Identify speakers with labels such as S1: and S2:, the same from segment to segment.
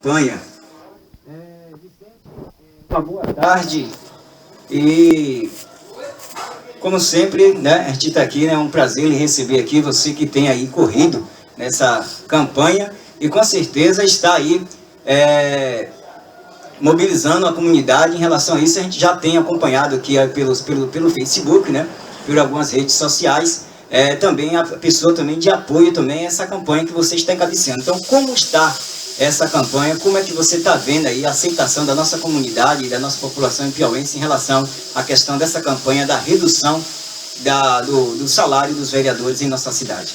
S1: campanha. Uma boa tarde e, como sempre, né, a gente está aqui, né, é um prazer em receber aqui você que tem aí corrido nessa campanha e com certeza está aí mobilizando a comunidade em relação a isso. A gente já tem acompanhado aqui pelo Facebook, né, por algumas redes sociais, também a pessoa também de apoio também a essa campanha que você está encabeçando. Então, como está essa campanha, como é que você está vendo aí a aceitação da nossa comunidade e da nossa população piauiense em relação à questão dessa campanha da redução do salário dos vereadores em nossa cidade?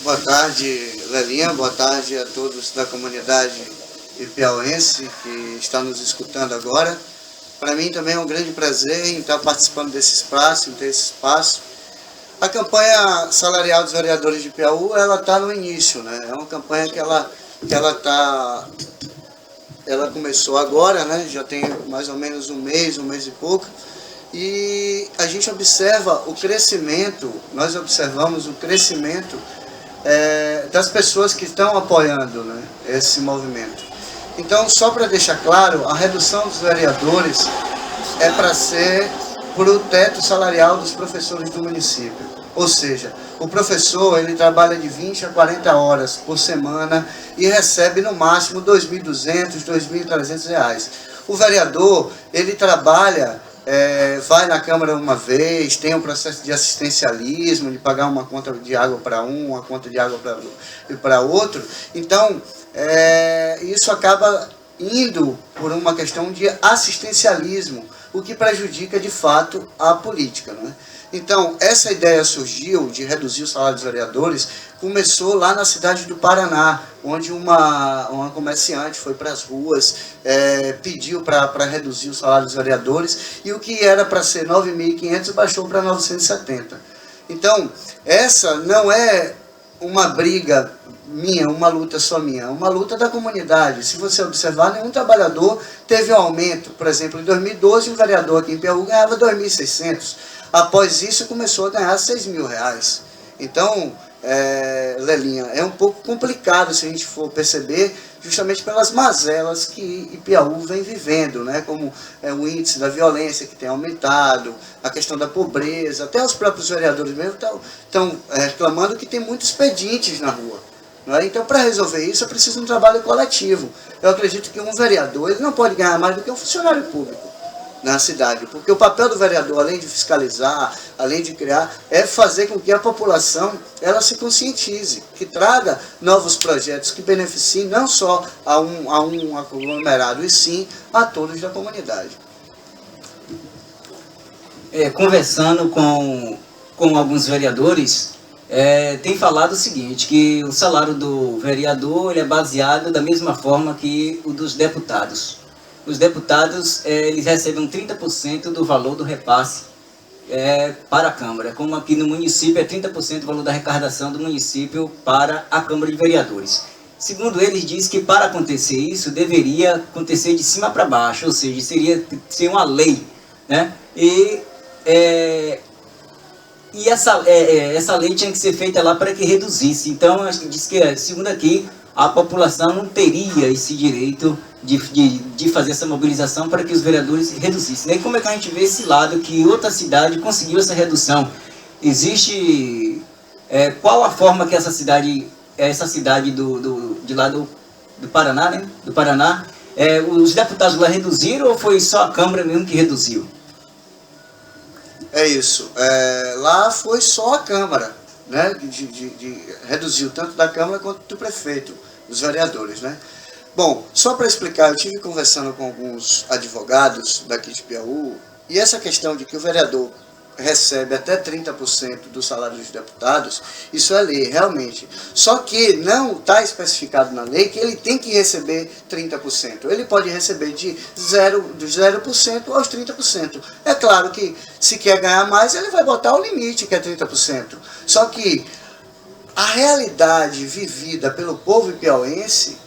S2: Boa tarde, Lelinha, boa tarde a todos da comunidade piauiense que está nos escutando agora. Para mim também é um grande prazer em estar participando desse espaço, em ter esse espaço. A campanha salarial dos vereadores de Piauí, ela está no início, né? É uma campanha que ela começou agora, né? Já tem mais ou menos um mês e pouco, e a gente observa o crescimento, nós observamos o crescimento das pessoas que estão apoiando, né, esse movimento. Então, só para deixar claro, a redução dos vereadores é para ser para o teto salarial dos professores do município. Ou seja, o professor ele trabalha de 20 a 40 horas por semana e recebe no máximo R$ 2.200, R$ 2.300. O vereador, ele trabalha, vai na Câmara uma vez, tem um processo de assistencialismo, de pagar uma conta de água para um, uma conta de água para outro. Então, isso acaba indo por uma questão de assistencialismo, o que prejudica de fato a política, não é? Então, essa ideia surgiu de reduzir o salário dos vereadores, começou lá na cidade do Paraná, onde uma comerciante foi para as ruas, pediu para reduzir o salário dos vereadores, e o que era para ser 9.500 baixou para 970. Então, essa não é uma briga minha, uma luta só minha, é uma luta da comunidade. Se você observar, nenhum trabalhador teve um aumento. Por exemplo, em 2012, um vereador aqui em Piauí ganhava 2.600. Após isso, começou a ganhar R$6.000. Então, Lelinha, é um pouco complicado se a gente for perceber, justamente pelas mazelas que Piauí vem vivendo, né? Como o índice da violência que tem aumentado, a questão da pobreza, até os próprios vereadores mesmo estão reclamando que tem muitos pedintes na rua. Não é? Então, para resolver isso, é preciso um trabalho coletivo. Eu acredito que um vereador ele não pode ganhar mais do que um funcionário público na cidade, porque o papel do vereador, além de fiscalizar, além de criar, é fazer com que a população ela se conscientize, que traga novos projetos que beneficiem não só a um aglomerado, e sim a todos da comunidade.
S1: Conversando com alguns vereadores, tem falado o seguinte, que o salário do vereador ele é baseado da mesma forma que o dos deputados. Os deputados eles recebem 30% do valor do repasse para a Câmara, como aqui no município é 30% do valor da arrecadação do município para a Câmara de Vereadores. Segundo eles, diz que para acontecer isso, deveria acontecer de cima para baixo, ou seja, seria ser uma lei, né? E essa lei tinha que ser feita lá para que reduzisse. Então, acho que diz que, segundo aqui, a população não teria esse direito de fazer essa mobilização para que os vereadores reduzissem. E como é que a gente vê esse lado que outra cidade conseguiu essa redução? Existe... qual a forma que essa cidade de lá do Paraná, né? Do Paraná, os deputados lá reduziram ou foi só a Câmara mesmo que reduziu?
S2: É isso. Lá foi só a Câmara, né? Reduziu tanto da Câmara quanto do prefeito, dos vereadores, né? Bom, só para explicar, eu estive conversando com alguns advogados daqui de Piauí, e essa questão de que o vereador recebe até 30% do salário dos deputados, isso é lei, realmente. Só que não está especificado na lei que ele tem que receber 30%. Ele pode receber dos 0% aos 30%. É claro que se quer ganhar mais, ele vai botar o limite, que é 30%. Só que a realidade vivida pelo povo piauiense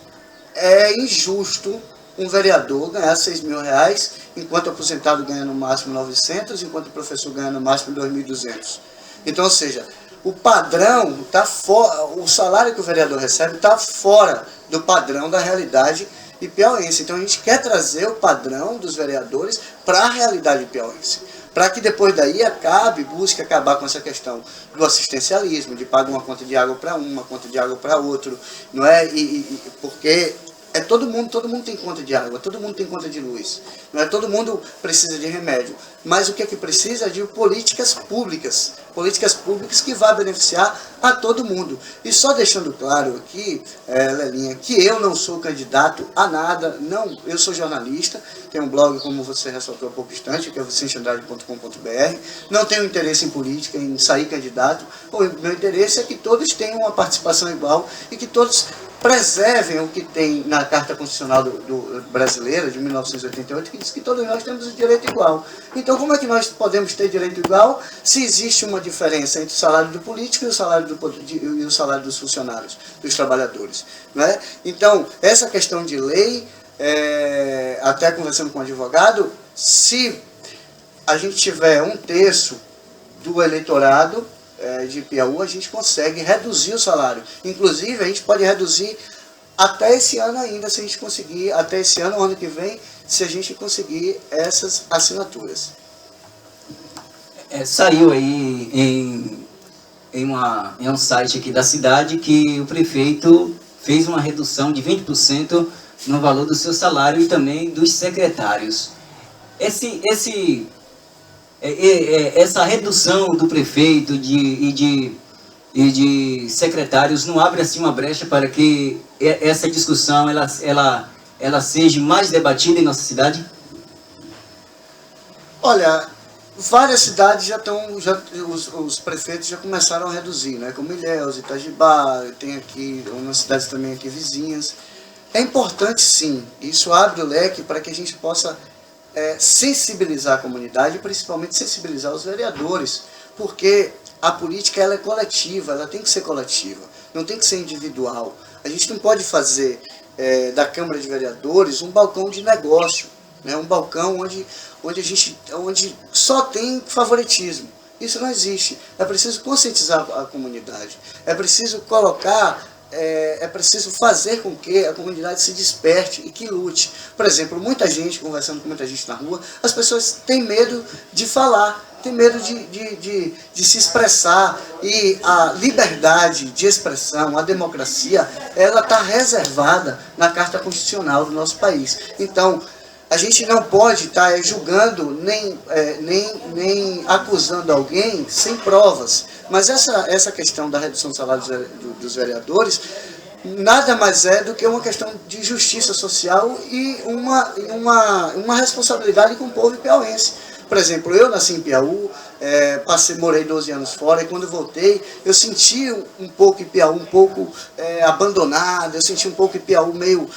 S2: é injusto um vereador ganhar R$6.000, enquanto o aposentado ganha no máximo 900, enquanto o professor ganha no máximo 2.200. Então, ou seja, o padrão está fora, o salário que o vereador recebe está fora do padrão da realidade e piauiense. Então a gente quer trazer o padrão dos vereadores para a realidade piauiense, para que depois daí busque acabar com essa questão do assistencialismo, de pagar uma conta de água para um, uma conta de água para outro, não é? Porque todo mundo tem conta de água, todo mundo tem conta de luz, não é? Todo mundo precisa de remédio, mas o que é que precisa é de políticas públicas que vá beneficiar a todo mundo. E só deixando claro aqui, Lelinha, que eu não sou candidato a nada, não, eu sou jornalista, tenho um blog, como você ressaltou há pouco instante, que é vicenteandrade.com.br, não tenho interesse em política, em sair candidato, o meu interesse é que todos tenham uma participação igual e que todos preservem o que tem na Carta Constitucional brasileira, de 1988, que diz que todos nós temos o direito igual. Então, como é que nós podemos ter direito igual se existe uma diferença entre o salário do político e o salário dos funcionários, dos trabalhadores? Não é? Então, essa questão de lei, até conversando com o advogado, se a gente tiver 1/3 do eleitorado de Piauí, a gente consegue reduzir o salário. Inclusive, a gente pode reduzir até esse ano ainda, se a gente conseguir, até esse ano, o ano que vem, se a gente conseguir essas assinaturas.
S1: Saiu aí em um site aqui da cidade que o prefeito fez uma redução de 20% no valor do seu salário e também dos secretários. Essa redução do prefeito e de secretários não abre assim uma brecha para que essa discussão ela seja mais debatida em nossa cidade?
S2: Olha, várias cidades os prefeitos já começaram a reduzir, né? Como Ilhéus, Itajibá, tem aqui umas cidades também aqui vizinhas. É importante sim, isso abre o leque para que a gente possa sensibilizar a comunidade, principalmente sensibilizar os vereadores, porque a política ela é coletiva, ela tem que ser coletiva, não tem que ser individual. A gente não pode fazer da Câmara de Vereadores um balcão de negócio, né? Um balcão onde só tem favoritismo. Isso não existe. É preciso conscientizar a comunidade, é preciso é preciso fazer com que a comunidade se desperte e que lute. Por exemplo, conversando com muita gente na rua, as pessoas têm medo de falar, têm medo de se expressar, e a liberdade de expressão, a democracia, ela está reservada na Carta Constitucional do nosso país. Então, a gente não pode estar julgando nem acusando alguém sem provas. Mas essa questão da redução do salário dos vereadores nada mais é do que uma questão de justiça social e uma responsabilidade com o povo piauiense. Por exemplo, eu nasci em Piauí, morei 12 anos fora, e quando voltei, eu senti um pouco em Piauí, um pouco abandonado, eu senti um pouco em Piauí meio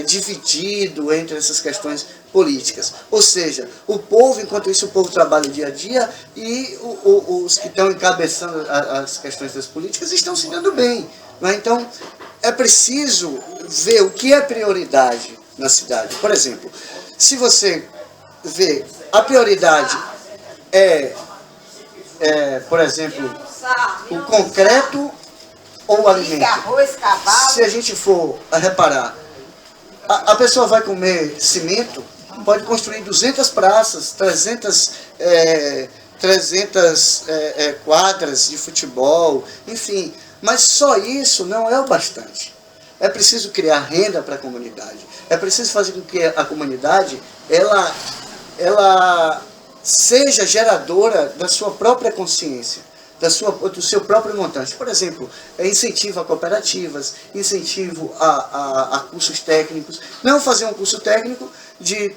S2: dividido entre essas questões políticas. Ou seja, o povo, enquanto isso, o povo trabalha dia a dia, e os que estão encabeçando as questões das políticas estão se dando bem. Né? Então, é preciso ver o que é prioridade na cidade. Por exemplo, se você vê, a prioridade por exemplo, o concreto ou o alimento. Se a gente for reparar, a pessoa vai comer cimento, pode construir 200 praças, 300 quadras de futebol, enfim. Mas só isso não é o bastante. É preciso criar renda para a comunidade. É preciso fazer com que a comunidade ela seja geradora da sua própria consciência, do seu próprio montante. Por exemplo, incentivo a cooperativas, incentivo a cursos técnicos. Não fazer um curso técnico de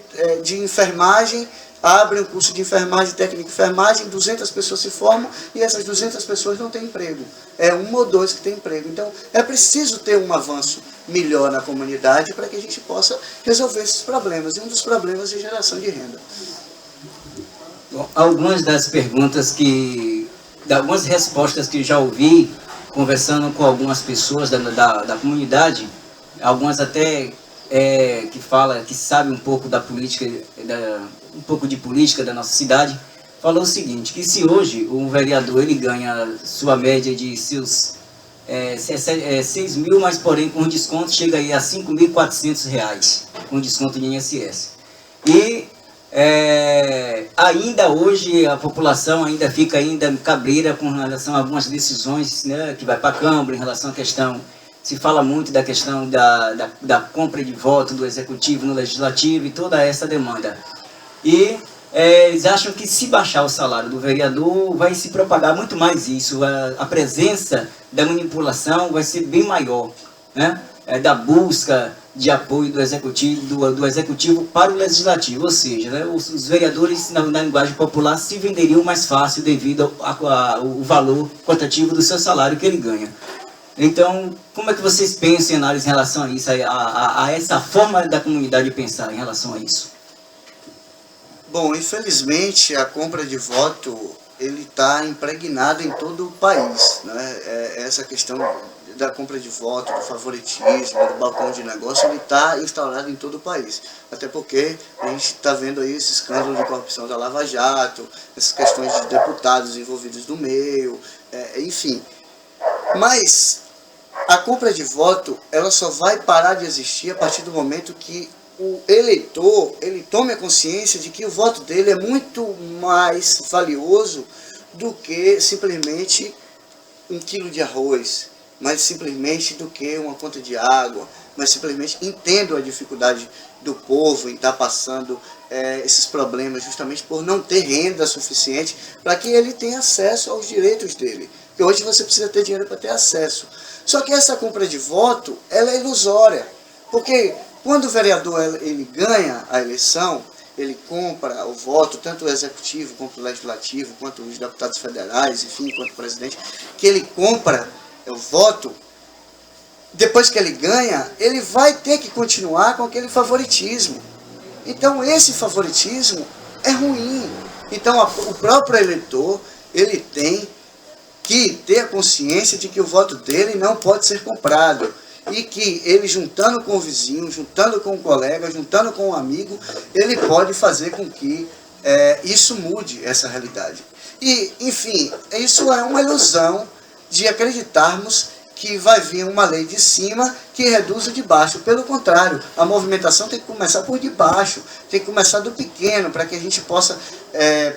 S2: enfermagem, abre um curso de enfermagem, técnica de enfermagem, 200 pessoas se formam e essas 200 pessoas não têm emprego. É 1 ou 2 que têm emprego. Então, é preciso ter um avanço melhor na comunidade para que a gente possa resolver esses problemas. E um dos problemas é a geração de renda.
S1: Bom, algumas das perguntas algumas respostas que já ouvi, conversando com algumas pessoas da comunidade, algumas até que sabem um pouco da política, um pouco de política da nossa cidade, falou o seguinte, que se hoje um vereador ele ganha sua média de seus 6 mil, mas porém com desconto chega aí a R$ 5.400, com desconto de INSS. E ainda hoje a população ainda fica cabreira com relação a algumas decisões, né, que vai para a Câmara em relação à questão, se fala muito da questão da compra de voto do Executivo no Legislativo e toda essa demanda. E eles acham que se baixar o salário do vereador vai se propagar muito mais isso, a presença da manipulação vai ser bem maior, né, da busca de apoio do executivo para o legislativo, ou seja, né, os vereadores, na linguagem popular, se venderiam mais fácil devido ao valor quantitativo do seu salário que ele ganha. Então, como é que vocês pensam em análise em relação a isso, a essa forma da comunidade pensar em relação a isso?
S2: Bom, infelizmente a compra de voto ele está impregnado em todo o país, né? Essa questão da compra de voto, do favoritismo, do balcão de negócio, ele está instaurado em todo o país. Até porque a gente está vendo aí esse escândalo de corrupção da Lava Jato, essas questões de deputados envolvidos no meio, enfim. Mas a compra de voto, ela só vai parar de existir a partir do momento que o eleitor, ele tome a consciência de que o voto dele é muito mais valioso do que simplesmente um quilo de arroz, mais simplesmente do que uma conta de água, mas simplesmente entendo a dificuldade do povo em estar passando esses problemas justamente por não ter renda suficiente para que ele tenha acesso aos direitos dele. Porque hoje você precisa ter dinheiro para ter acesso. Só que essa compra de voto, ela é ilusória, porque quando o vereador ele ganha a eleição, ele compra o voto, tanto o executivo, quanto o legislativo, quanto os deputados federais, enfim, quanto o presidente, que ele compra o voto, depois que ele ganha, ele vai ter que continuar com aquele favoritismo. Então esse favoritismo é ruim. Então o próprio eleitor, ele tem que ter a consciência de que o voto dele não pode ser comprado. E que ele, juntando com o vizinho, juntando com o colega, juntando com o amigo, ele pode fazer com que isso mude essa realidade. E, enfim, isso é uma ilusão de acreditarmos que vai vir uma lei de cima que reduz o de baixo. Pelo contrário, a movimentação tem que começar por debaixo, tem que começar do pequeno, para que a gente possa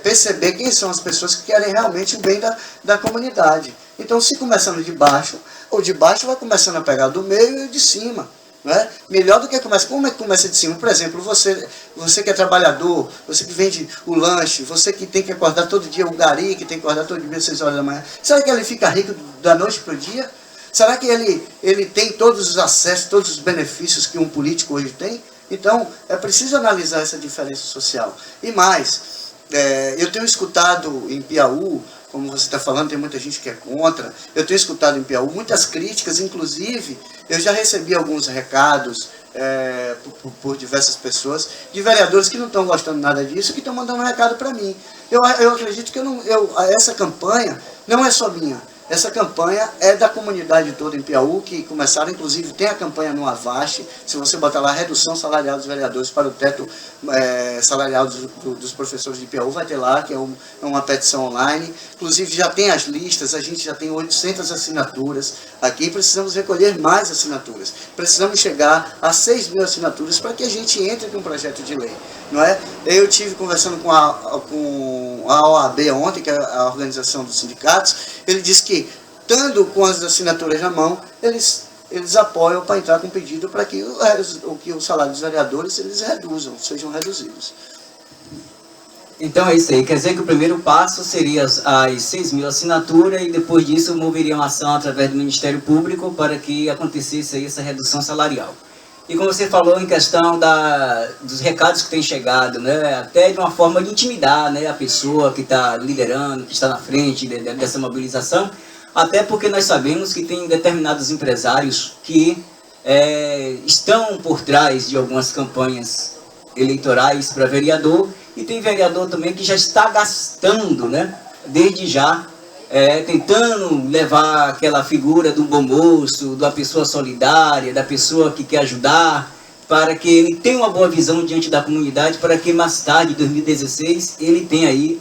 S2: perceber quem são as pessoas que querem realmente o bem da comunidade. Então, se começando de baixo, o de baixo vai começando a pegar do meio e o de cima. Não é? Melhor do que começa. Como é que começa de cima? Por exemplo, você que é trabalhador, você que vende o lanche, você que tem que acordar todo dia, o gari que tem que acordar todo dia às 6 horas da manhã, será que ele fica rico da noite para o dia? Será que ele tem todos os acessos, todos os benefícios que um político hoje tem? Então, é preciso analisar essa diferença social. E mais, eu tenho escutado em Piauí, como você está falando, tem muita gente que é contra. Eu tenho escutado em Piauí muitas críticas, inclusive eu já recebi alguns recados por diversas pessoas, de vereadores que não estão gostando nada disso, que estão mandando um recado para mim. Eu acredito que essa campanha não é só minha. Essa campanha é da comunidade toda em Piauí, que começaram, inclusive tem a campanha no Avast, se você botar lá redução salarial dos vereadores para o teto salarial dos professores de Piauí, vai ter lá, que é uma petição online. Inclusive já tem as listas, a gente já tem 800 assinaturas aqui, precisamos recolher mais assinaturas. Precisamos chegar a 6 mil assinaturas para que a gente entre com um projeto de lei. Não é? Eu tive conversando com a OAB ontem, que é a organização dos sindicatos, ele disse que, estando com as assinaturas na mão, eles apoiam para entrar com pedido para que o salário dos vereadores eles sejam reduzidos.
S1: Então é isso aí, quer dizer que o primeiro passo seria as 6 mil assinaturas e depois disso moveriam ação através do Ministério Público para que acontecesse aí essa redução salarial. E como você falou em questão dos recados que têm chegado, né, até de uma forma de intimidar, né, a pessoa que está liderando, que está na frente dessa mobilização, até porque nós sabemos que tem determinados empresários que estão por trás de algumas campanhas eleitorais para vereador, e tem vereador também que já está gastando, né, desde já, tentando levar aquela figura do bom moço, da pessoa solidária, da pessoa que quer ajudar, para que ele tenha uma boa visão diante da comunidade, para que mais tarde, em 2016, ele tenha aí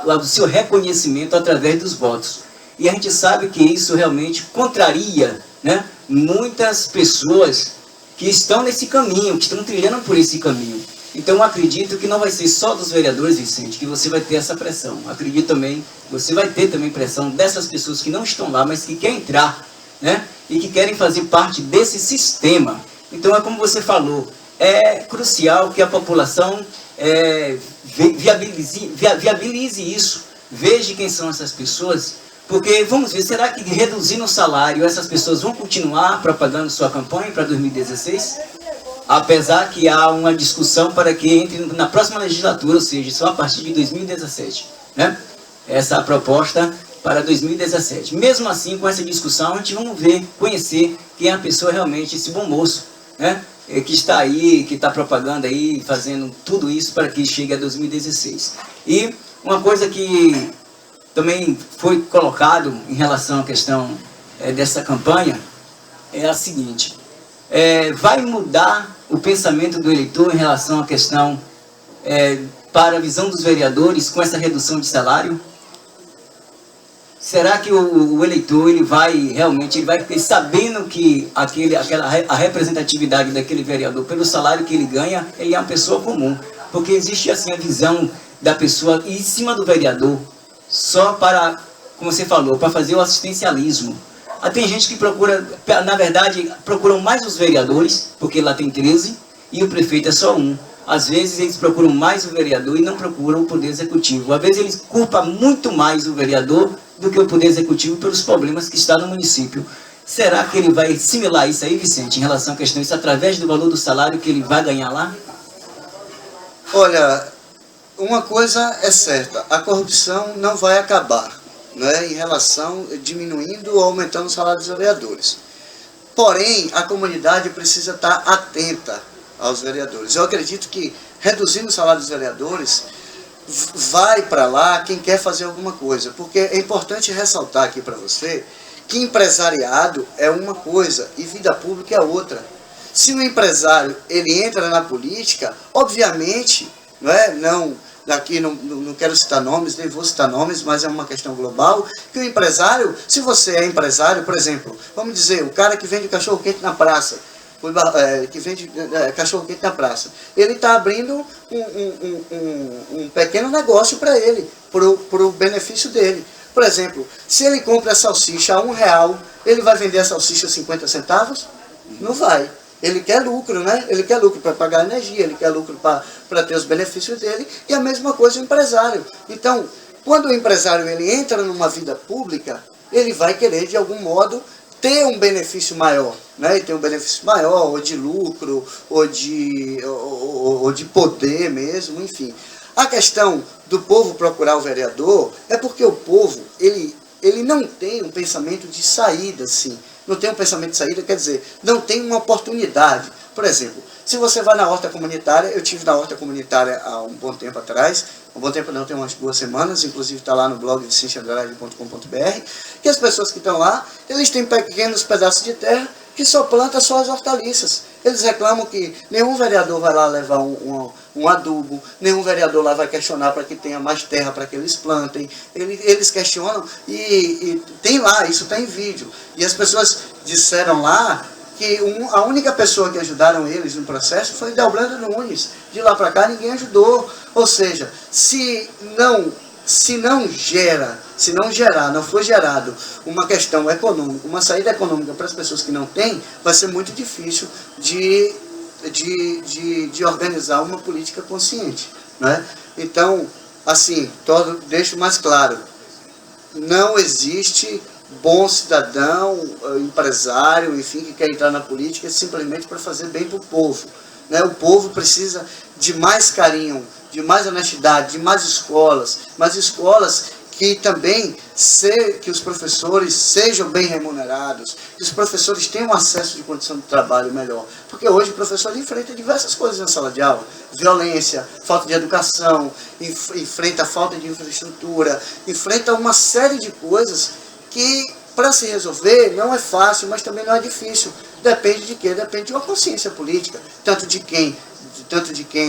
S1: o seu reconhecimento através dos votos. E a gente sabe que isso realmente contraria, né, muitas pessoas que estão nesse caminho, que estão trilhando por esse caminho. Então, eu acredito que não vai ser só dos vereadores, Vicente, que você vai ter essa pressão. Acredito também, você vai ter também pressão dessas pessoas que não estão lá, mas que querem entrar, né? E que querem fazer parte desse sistema. Então, é como você falou, é crucial que a população viabilize isso. Veja quem são essas pessoas, porque, vamos ver, será que reduzindo o salário, essas pessoas vão continuar propagando sua campanha para 2016? Apesar que há uma discussão para que entre na próxima legislatura, ou seja, só a partir de 2017, né? Essa é a proposta para 2017. Mesmo assim, com essa discussão, a gente vamos ver, conhecer quem é a pessoa realmente, esse bom moço, né? Que está aí, que está propagando aí, fazendo tudo isso para que chegue a 2016. E uma coisa que também foi colocado em relação à questão dessa campanha é a seguinte: vai mudar o pensamento do eleitor em relação à questão para a visão dos vereadores com essa redução de salário? Será que o eleitor ele vai realmente sabendo que a representatividade daquele vereador pelo salário que ele ganha, ele é uma pessoa comum? Porque existe assim a visão da pessoa em cima do vereador só para, como você falou, para fazer o assistencialismo. Tem gente que procura, na verdade, procuram mais os vereadores, porque lá tem 13, e o prefeito é só um. Às vezes eles procuram mais o vereador e não procuram o poder executivo. Às vezes eles culpam muito mais o vereador do que o poder executivo pelos problemas que está no município. Será que ele vai assimilar isso aí, Vicente, em relação à questão disso, através do valor do salário que ele vai ganhar lá?
S2: Olha, uma coisa é certa, a corrupção não vai acabar, né, em relação, diminuindo ou aumentando o salário dos vereadores. Porém, a comunidade precisa estar atenta aos vereadores. Eu acredito que, reduzindo o salário dos vereadores, vai para lá quem quer fazer alguma coisa. Porque é importante ressaltar aqui para você que empresariado é uma coisa e vida pública é outra. Se o empresário ele entra na política, obviamente, aqui não quero citar nomes, nem vou citar nomes, mas é uma questão global, que o empresário, se você é empresário, por exemplo, vamos dizer, o cara que vende cachorro-quente na praça, que vende cachorro-quente na praça, ele está abrindo um pequeno negócio para ele, para o benefício dele. Por exemplo, se ele compra a salsicha a R$1, ele vai vender a salsicha a 50 centavos? Não vai. Ele quer lucro, né? Ele quer lucro para pagar energia, ele quer lucro para ter os benefícios dele, e a mesma coisa o empresário. Então, quando o empresário ele entra numa vida pública, ele vai querer, de algum modo, ter um benefício maior, né? E ter um benefício maior, ou de lucro, ou de poder mesmo, enfim. A questão do povo procurar o vereador é porque o povo, ele não tem um pensamento de saída, assim. Não tem um pensamento de saída, quer dizer, não tem uma oportunidade. Por exemplo, se você vai na horta comunitária, eu tive na horta comunitária há um bom tempo atrás, um bom tempo não, tem umas 2 semanas, inclusive está lá no blog de vicentiandrade.com.br, que as pessoas que estão lá, eles têm pequenos pedaços de terra que só plantam só as hortaliças. Eles reclamam que nenhum vereador vai lá levar um adubo, nenhum vereador lá vai questionar para que tenha mais terra para que eles plantem. Eles questionam e tem lá, isso está em vídeo. E as pessoas disseram lá que a única pessoa que ajudaram eles no processo foi Delbrando Nunes. De lá para cá ninguém ajudou. Ou seja, se não for gerado uma questão econômica, uma saída econômica para as pessoas que não têm, vai ser muito difícil de organizar uma política consciente, né? Então, assim, deixo mais claro, não existe bom cidadão, empresário, enfim, que quer entrar na política simplesmente para fazer bem para o povo, né? O povo precisa de mais carinho, de mais honestidade, de mais escolas que também que os professores sejam bem remunerados, que os professores tenham acesso de condição de trabalho melhor. Porque hoje o professor enfrenta diversas coisas na sala de aula. Violência, falta de educação, enfrenta a falta de infraestrutura, enfrenta uma série de coisas que, para se resolver, não é fácil, mas também não é difícil. Depende de quê? Depende de uma consciência política, tanto de quem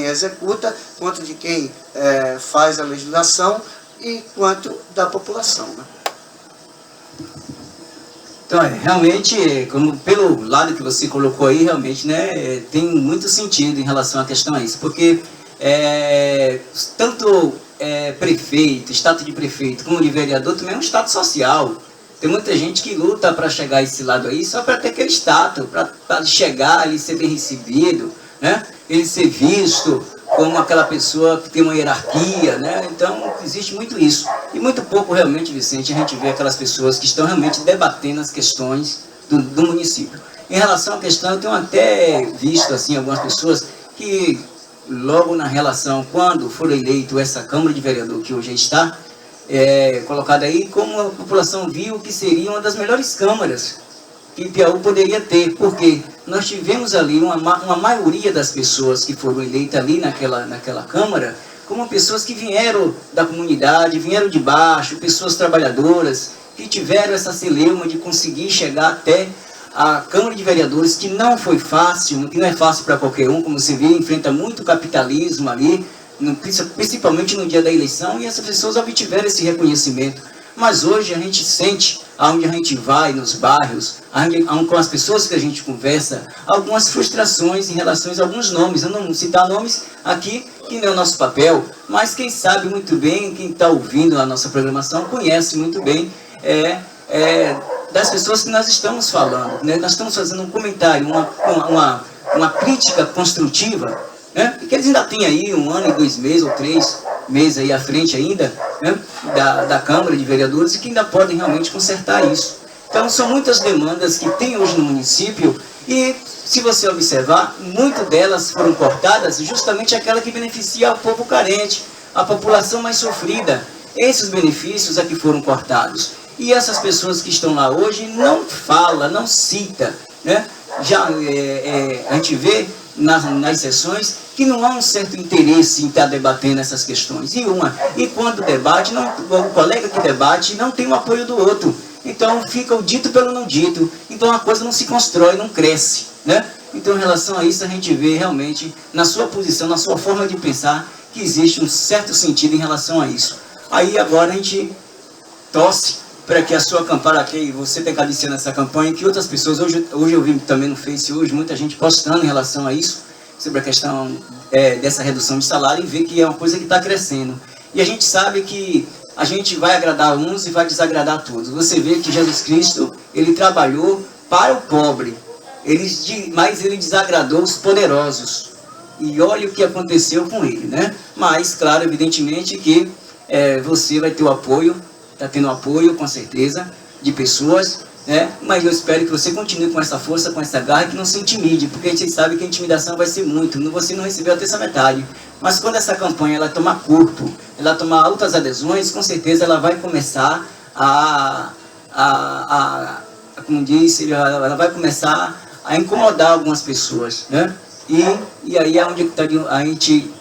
S2: executa, quanto de quem faz a legislação, e quanto da população, né?
S1: Então, realmente, como pelo lado que você colocou aí, realmente, né, tem muito sentido em relação à questão a isso, porque tanto prefeito, status de prefeito, como de vereador, também é um status social. Tem muita gente que luta para chegar a esse lado aí, só para ter aquele status, para chegar, ele ser bem recebido, né, ele ser visto como aquela pessoa que tem uma hierarquia, né? Então, existe muito isso. E muito pouco, realmente, Vicente, a gente vê aquelas pessoas que estão realmente debatendo as questões do município. Em relação à questão, eu tenho até visto, assim, algumas pessoas que, logo na relação, quando for eleito essa Câmara de Vereador, que hoje está colocada aí, como a população viu que seria uma das melhores câmaras que Piauí poderia ter, porque nós tivemos ali uma maioria das pessoas que foram eleitas ali naquela Câmara, como pessoas que vieram da comunidade, vieram de baixo, pessoas trabalhadoras, que tiveram essa celeuma de conseguir chegar até a Câmara de Vereadores, que não foi fácil, que não é fácil para qualquer um, como você vê, enfrenta muito capitalismo ali, principalmente no dia da eleição, e essas pessoas obtiveram esse reconhecimento. Mas hoje a gente sente, aonde a gente vai, nos bairros, com as pessoas que a gente conversa, algumas frustrações em relação a alguns nomes. Eu não vou citar nomes aqui, que não é o nosso papel, mas quem sabe muito bem, quem está ouvindo a nossa programação, conhece muito bem das pessoas que nós estamos falando, né? Nós estamos fazendo um comentário, uma crítica construtiva, né? Que eles ainda têm aí 1 ano e 2 meses ou 3 meses aí à frente ainda, né, da Câmara de Vereadores, e que ainda podem realmente consertar isso. Então, são muitas demandas que tem hoje no município, e se você observar, muitas delas foram cortadas, justamente aquela que beneficia o povo carente, a população mais sofrida. Esses benefícios é que foram cortados. E essas pessoas que estão lá hoje não falam, não citam, né? Já a gente vê nas sessões que não há um certo interesse em estar debatendo essas questões. E quando debate, o colega que debate não tem o apoio do outro. Então fica o dito pelo não dito. Então a coisa não se constrói, não cresce, né? Então, em relação a isso, a gente vê realmente, na sua posição, na sua forma de pensar, que existe um certo sentido em relação a isso. Aí agora a gente torce para que a sua campanha, que você tem cadiciado nessa campanha, que outras pessoas, hoje eu vi também no Face, hoje muita gente postando em relação a isso, sobre a questão dessa redução de salário, e ver que é uma coisa que está crescendo. E a gente sabe que a gente vai agradar uns e vai desagradar a todos. Você vê que Jesus Cristo, ele trabalhou para o pobre, mas ele desagradou os poderosos. E olha o que aconteceu com ele, né? Mas, claro, evidentemente que você vai ter o apoio, está tendo apoio, com certeza, de pessoas, né? Mas eu espero que você continue com essa força, com essa garra, que não se intimide, porque a gente sabe que a intimidação vai ser muito, você não recebeu até essa metade. Mas quando essa campanha ela tomar corpo, ela tomar altas adesões, com certeza ela vai começar como disse, ela vai começar a incomodar algumas pessoas, né? E aí é onde a gente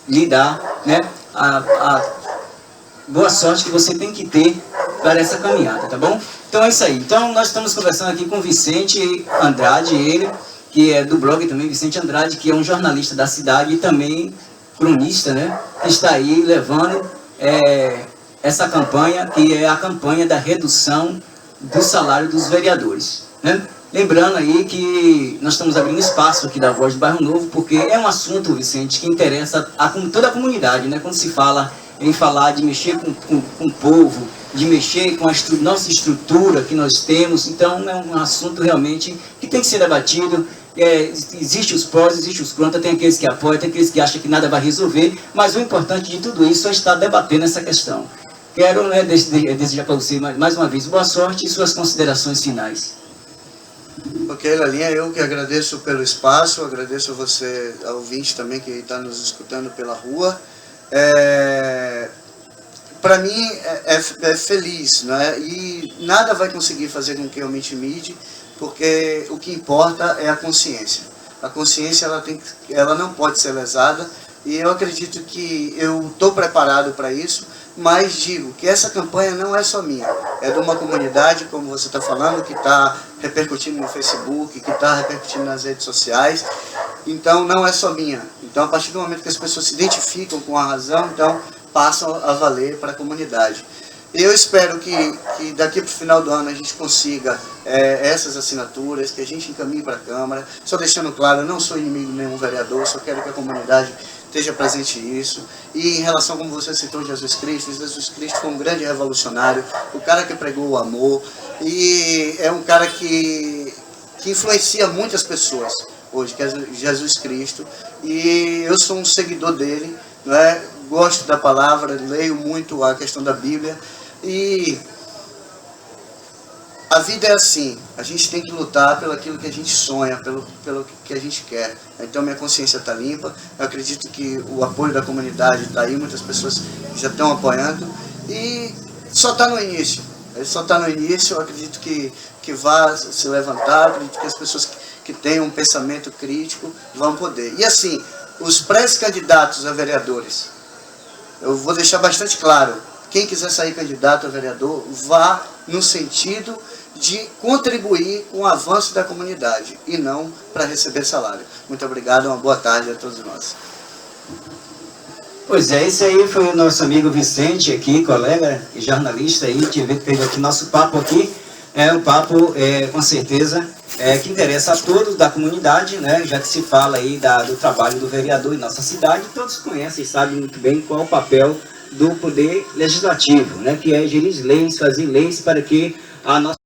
S1: lhe dá, né, a boa sorte que você tem que ter para essa caminhada, tá bom? Então é isso aí. Então nós estamos conversando aqui com Vicente Andrade, ele que é do blog também, Vicente Andrade, que é um jornalista da cidade e também cronista, né? Que está aí levando essa campanha, que é a campanha da redução do salário dos vereadores, né? Lembrando aí que nós estamos abrindo espaço aqui da Voz do Bairro Novo, porque é um assunto, Vicente, que interessa toda a comunidade, né? Quando se fala em falar de mexer com o povo, de mexer com a nossa estrutura que nós temos, então é um assunto realmente que tem que ser debatido. Existe os prós, existe os contras, tem aqueles que apoiam, tem aqueles que acham que nada vai resolver, mas o importante de tudo isso é estar debatendo essa questão. Quero desejar para você mais uma vez boa sorte e suas considerações finais.
S2: Ok, Lalinha, eu que agradeço pelo espaço, agradeço a você, ao ouvinte também que está nos escutando pela rua. Para mim é feliz, né? E nada vai conseguir fazer com que eu me intimide, porque o que importa é a consciência. A consciência ela não pode ser lesada, e eu acredito que eu estou preparado para isso, mas digo que essa campanha não é só minha, é de uma comunidade, como você está falando, que está repercutindo no Facebook, que está repercutindo nas redes sociais, então não é só minha. Então, a partir do momento que as pessoas se identificam com a razão, então passam a valer para a comunidade. Eu espero que daqui para o final do ano a gente consiga essas assinaturas, que a gente encaminhe para a Câmara. Só deixando claro, eu não sou inimigo de nenhum vereador, só quero que a comunidade esteja presente nisso. E em relação, como você citou, Jesus Cristo foi um grande revolucionário, o cara que pregou o amor, e é um cara que influencia muitas pessoas hoje, que é Jesus Cristo, e eu sou um seguidor dele, não é? Gosto da palavra, leio muito a questão da Bíblia, e a vida é assim, a gente tem que lutar pelo aquilo que a gente sonha, pelo que a gente quer. Então minha consciência está limpa, eu acredito que o apoio da comunidade está aí, muitas pessoas já estão apoiando, e só está no início. Ele só está no início, eu acredito que vai se levantar, acredito que as pessoas que tenham um pensamento crítico vão poder. E assim, os pré-candidatos a vereadores, eu vou deixar bastante claro, quem quiser sair candidato a vereador, vá no sentido de contribuir com o avanço da comunidade e não para receber salário. Muito obrigado, uma boa tarde a todos nós.
S1: Pois é, esse aí foi o nosso amigo Vicente aqui, colega e jornalista aí, que teve aqui nosso papo aqui. É um papo, com certeza, que interessa a todos da comunidade, né? Já que se fala aí do trabalho do vereador em nossa cidade, todos conhecem e sabem muito bem qual é o papel do poder legislativo, né? Que é gerir leis, fazer leis para que a nossa